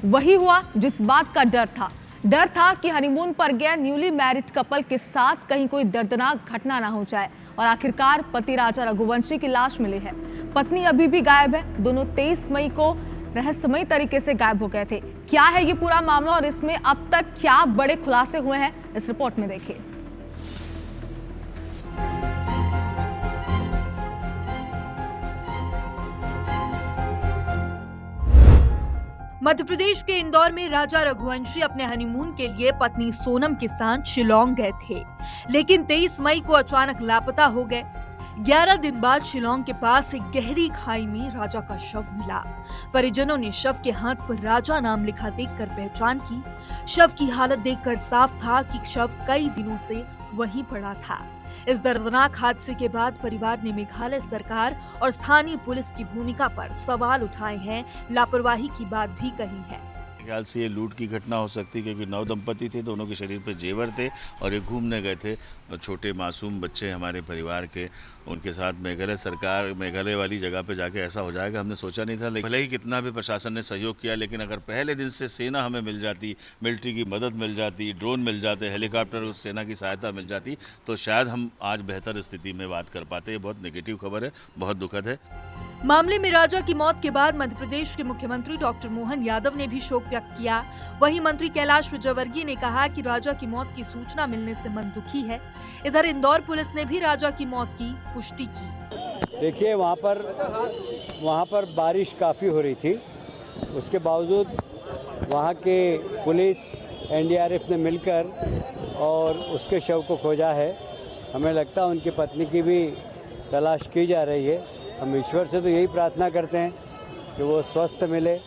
वही हुआ जिस बात का डर था कि हनीमून पर गए न्यूली मैरिड कपल के साथ कहीं कोई दर्दनाक घटना ना हो जाए। और आखिरकार पति राजा रघुवंशी की लाश मिली है। पत्नी अभी भी गायब है। दोनों 23 मई को रहस्यमयी तरीके से गायब हो गए थे। क्या है ये पूरा मामला और इसमें अब तक क्या बड़े खुलासे हुए हैं, इस रिपोर्ट में देखिए। मध्य प्रदेश के इंदौर में राजा रघुवंशी अपने हनीमून के लिए पत्नी सोनम के साथ शिलोंग गए थे, लेकिन 23 मई को अचानक लापता हो गए। 11 दिन बाद शिलोंग के पास एक गहरी खाई में राजा का शव मिला। परिजनों ने शव के हाथ पर राजा नाम लिखा देखकर पहचान की। शव की हालत देखकर साफ था कि शव कई दिनों से वहीं पड़ा था। इस दर्दनाक हादसे के बाद परिवार ने मेघालय सरकार और स्थानीय पुलिस की भूमिका पर सवाल उठाए हैं। लापरवाही की बात भी कही है। ख्याल से ये लूट की घटना हो सकती है, क्योंकि 9 दंपति थे, दोनों के शरीर पर जेवर थे और ये घूमने गए थे। छोटे मासूम बच्चे हमारे परिवार के, उनके साथ मेघालय वाली जगह पे जाके ऐसा हो जाएगा हमने सोचा नहीं था। भले ही कितना भी प्रशासन ने सहयोग किया, लेकिन अगर पहले दिन से सेना हमें मिल जाती, मिलिट्री की मदद मिल जाती, ड्रोन मिल जाते, हेलीकॉप्टर उस सेना की सहायता मिल जाती, तो शायद हम आज बेहतर स्थिति में बात कर पाते। ये बहुत नेगेटिव खबर है, बहुत दुखद है। मामले में राजा की मौत के बाद मध्य प्रदेश के मुख्यमंत्री डॉक्टर मोहन यादव ने भी शोक व्यक्त किया। वहीं मंत्री कैलाश विजयवर्गीय ने कहा कि राजा की मौत की सूचना मिलने से मन दुखी है। इधर इंदौर पुलिस ने भी राजा की मौत की पुष्टि की। देखिए, वहाँ पर बारिश काफ़ी हो रही थी, उसके बावजूद वहाँ के पुलिस एनडीआरएफ ने मिलकर और उसके शव को खोजा है। हमें लगता है उनकी पत्नी की भी तलाश की जा रही है। हम ईश्वर से तो यही प्रार्थना करते हैं कि वो स्वस्थ मिले।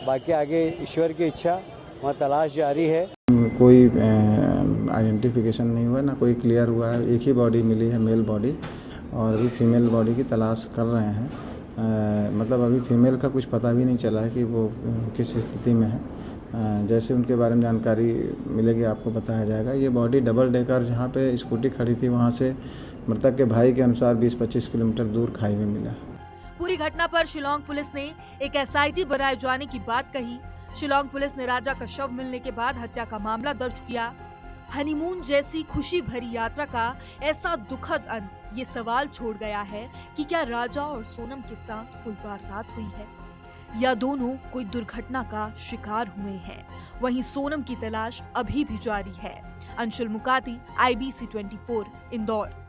बाकी आगे ईश्वर की इच्छा, वहाँ तलाश जारी है। कोई आइडेंटिफिकेशन नहीं हुआ, ना कोई क्लियर हुआ है। एक ही बॉडी मिली है, मेल बॉडी, और अभी फीमेल बॉडी की तलाश कर रहे हैं। मतलब अभी फीमेल का कुछ पता भी नहीं चला है कि वो किस स्थिति में है। जैसे उनके बारे में जानकारी मिलेगी आपको बताया जाएगा। ये बॉडी डबल डेकर जहाँ पे स्कूटी खड़ी थी, वहाँ से मृतक के भाई के अनुसार 20-25 किलोमीटर दूर खाई में मिला। पूरी घटना पर शिलोंग पुलिस ने एक एसआईटी बनाए जाने की बात कही। शिलोंग पुलिस ने राजा का शव मिलने के बाद हत्या का मामला दर्ज किया। हनीमून जैसी खुशी भरी यात्रा का ऐसा दुखद अंत ये सवाल छोड़ गया है कि क्या राजा और सोनम के साथ कोई वारदात हुई है या दोनों कोई दुर्घटना का शिकार हुए हैं। वहीं सोनम की तलाश अभी भी जारी है। अंशुल मुकाती, IBC 24, इंदौर।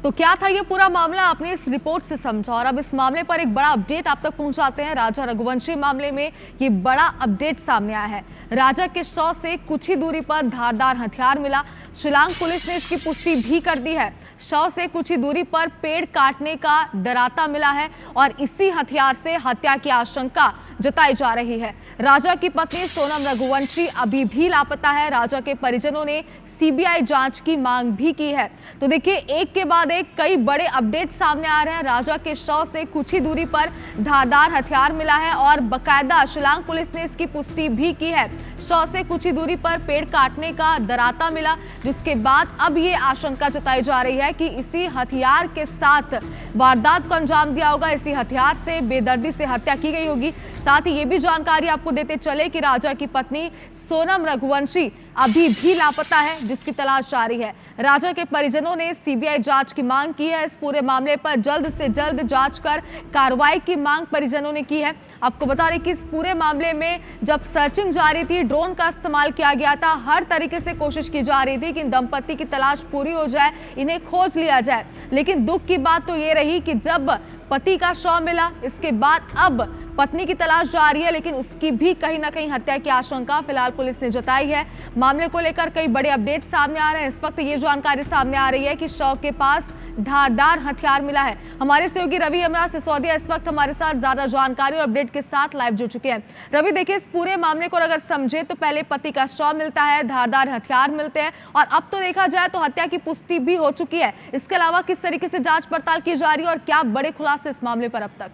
तो क्या था ये पूरा मामला, आपने इस रिपोर्ट से समझा। और अब इस मामले पर एक बड़ा अपडेट आप तक पहुंचाते हैं। राजा रघुवंशी मामले में ये बड़ा अपडेट सामने आया है। राजा के शव से कुछ ही दूरी पर धारदार हथियार मिला। शिलांग पुलिस ने इसकी पुष्टि भी कर दी है। शव से कुछ ही दूरी पर पेड़ काटने का डराता मिला है और इसी हथियार से हत्या की आशंका जताई जा रही है। राजा की पत्नी सोनम रघुवंशी अभी भी लापता है। राजा के परिजनों ने सीबीआई जांच की मांग भी की है। तो देखिए, एक के बाद एक कई बड़े अपडेट सामने आ रहे हैं। राजा के शव से कुछ ही दूरी पर धारदार हथियार मिला है और बकायदा शिलांग पुलिस ने इसकी पुष्टि भी की है। शव से कुछ ही दूरी पर पेड़ काटने का डराता मिला, जिसके बाद अब ये आशंका जताई जा रही है कि इसी हथियार के साथ वारदात को अंजाम दिया होगा। इसी हथियार से बेदर्दी से हत्या की गई होगी। साथ ही ये भी जानकारी आपको देते चले कि राजा की पत्नी सोनम रघुवंशी अभी भी लापता है, जिसकी तलाश जारी है। राजा के परिजनों ने सीबीआई जांच की मांग की है। इस पूरे मामले पर जल्द से जल्द जांच कर कार्रवाई की मांग परिजनों ने की है। आपको बता रहे कि इस पूरे मामले में जब सर्चिंग जारी थी, ड्रोन का इस्तेमाल किया गया था। हर तरीके से कोशिश की जा रही थी कि इन दंपति की तलाश पूरी हो जाए, इन्हें खोज लिया जाए। लेकिन दुख की बात तो ये रही कि जब पति का शव मिला, इसके बाद अब पत्नी की तलाश जारी है, लेकिन उसकी भी कहीं ना कहीं हत्या की आशंका फिलहाल पुलिस ने जताई है। मामले को लेकर कई बड़े अपडेट सामने आ रहे हैं। इस वक्त ये जानकारी सामने आ रही है कि शव के पास धारदार हथियार मिला है। हमारे सहयोगी रवि हमरा सिसोदिया इस वक्त हमारे साथ ज्यादा जानकारी और अपडेट के साथ लाइव जुड़ चुके हैं। रवि, देखिए, इस पूरे मामले को अगर समझे तो पहले पति का शव मिलता है, धारदार हथियार मिलते हैं और अब तो देखा जाए तो हत्या की पुष्टि भी हो चुकी है। इसके अलावा किस तरीके से जांच पड़ताल की जा रही है और क्या बड़े खुलासे इस मामले पर अब तक?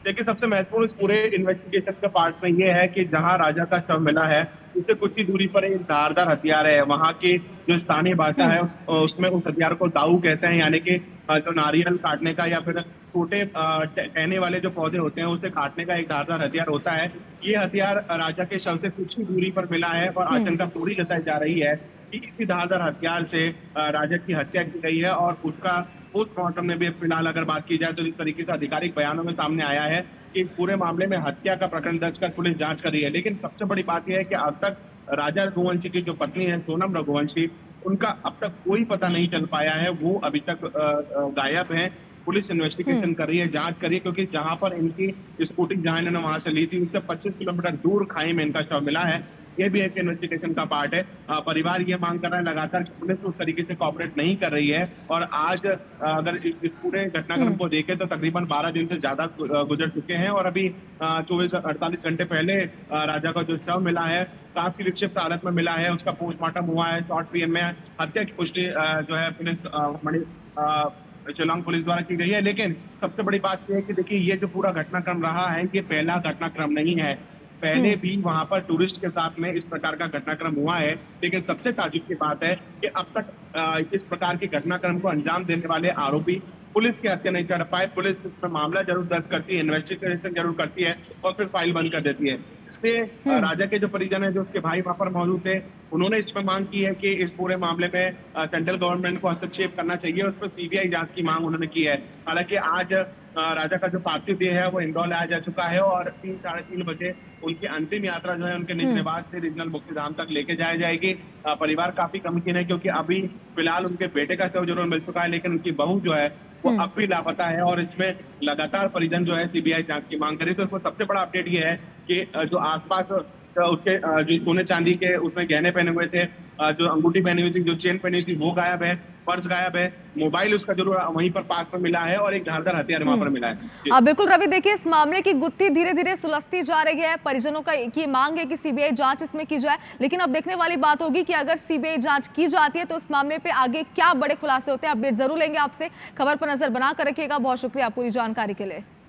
देखिए, सबसे महत्वपूर्ण इस पूरे इन्वेस्टिगेशन का पार्ट में ये है कि जहां राजा का शव मिला है उससे कुछ ही दूरी पर एक धारदार हथियार है। वहाँ की जो स्थानीय भाषा है उसमें उस हथियार को दाऊ कहते हैं, यानी कि जो नारियल काटने का या फिर छोटे टहने वाले जो पौधे होते हैं उसे काटने का एक धारदार हथियार होता है। ये हथियार राजा के शव से कुछ ही दूरी पर मिला है और आशंका पूरी जताई जा रही है कि इसी धारदार हथियार से राजा की हत्या की गई है। और उसका पोस्टमार्टम में भी फिलहाल अगर बात की जाए तो इस तरीके से आधिकारिक बयानों में सामने आया है कि पूरे मामले में हत्या का प्रकरण दर्ज कर पुलिस जांच कर रही है। लेकिन सबसे बड़ी बात यह है कि अब तक राजा रघुवंशी की जो पत्नी है सोनम रघुवंशी, उनका अब तक कोई पता नहीं चल पाया है। वो अभी तक गायब है। पुलिस इन्वेस्टिगेशन कर रही है, जांच कर रही है, क्योंकि जहां पर इनकी स्कूटी जहां इन्होंने वहां से ली थी उससे 25 किलोमीटर दूर खाई में इनका शव मिला है। ये भी एक इन्वेस्टिगेशन का पार्ट है। परिवार ये मांग कर रहा है लगातार कि पुलिस उस तरीके से कोऑपरेट नहीं कर रही है। और आज अगर इस पूरे घटनाक्रम को देखें तो तकरीबन 12 दिन से ज्यादा गुजर चुके हैं और अभी 48 घंटे पहले राजा का जो शव मिला है काफी विक्षिप्त हालत में मिला है। उसका पोस्टमार्टम हुआ है। शॉर्ट पीएम में हत्या की पुष्टि जो है पुलिस शिलांग पुलिस द्वारा की गई है। लेकिन सबसे बड़ी बात यह है कि देखिए ये जो पूरा घटनाक्रम रहा है ये पहला घटनाक्रम नहीं है। पहले भी वहां पर टूरिस्ट के साथ में इस प्रकार का घटनाक्रम हुआ है। लेकिन सबसे ताज्जुब की बात है कि अब तक इस प्रकार के घटनाक्रम को अंजाम देने वाले आरोपी पुलिस की हत्या नहीं कर पाए। पुलिस इसमें मामला जरूर दर्ज करती है, इन्वेस्टिगेशन जरूर करती है और फिर फाइल बंद कर देती है। इससे राजा के जो परिजन है, जो उसके भाई वहां पर मौजूद थे, उन्होंने इसमें मांग की है कि इस पूरे मामले में सेंट्रल गवर्नमेंट को हस्तक्षेप करना चाहिए। उस पर सीबीआई जांच की मांग उन्होंने की है। हालांकि आज राजा का जो पार्थिव देह है वो इंदौर लाया जा चुका है और 3-3:30 बजे उनकी अंतिम यात्रा जो है उनके निज निवास से रीजनल मुक्तिधाम तक लेके जाई जाएगी। परिवार काफी गमगीन है क्योंकि अभी फिलहाल उनके बेटे का शव जरूर मिल चुका है, लेकिन उनकी बहू जो है वो अब भी लापता है और इसमें लगातार परिजन जो है सीबीआई जांच की मांग करे। तो इसमें सबसे बड़ा अपडेट ये है कि जो आसपास उसके जो सोने चांदी के उसमें गहने पहने हुए थे, जो अंगूठी पहनी हुई थी, जो चेन पहनी थी वो गायब है, पर्स गायब है, मोबाइल उसका जरूर वहीं पर पास में मिला है और एक धारदार हथियार वहां पर मिला है। बिल्कुल रवि, देखिए इस मामले की गुत्थी धीरे धीरे सुलझती जा रही है। परिजनों का एक ही मांग है कि सीबीआई जांच इसमें की जाए, लेकिन अब देखने वाली बात होगी कि अगर सीबीआई जांच की जाती है तो इस मामले पे आगे क्या बड़े खुलासे होते हैं। अपडेट जरूर लेंगे आपसे। खबर पर नजर बनाकर रखिएगा। बहुत शुक्रिया पूरी जानकारी के लिए।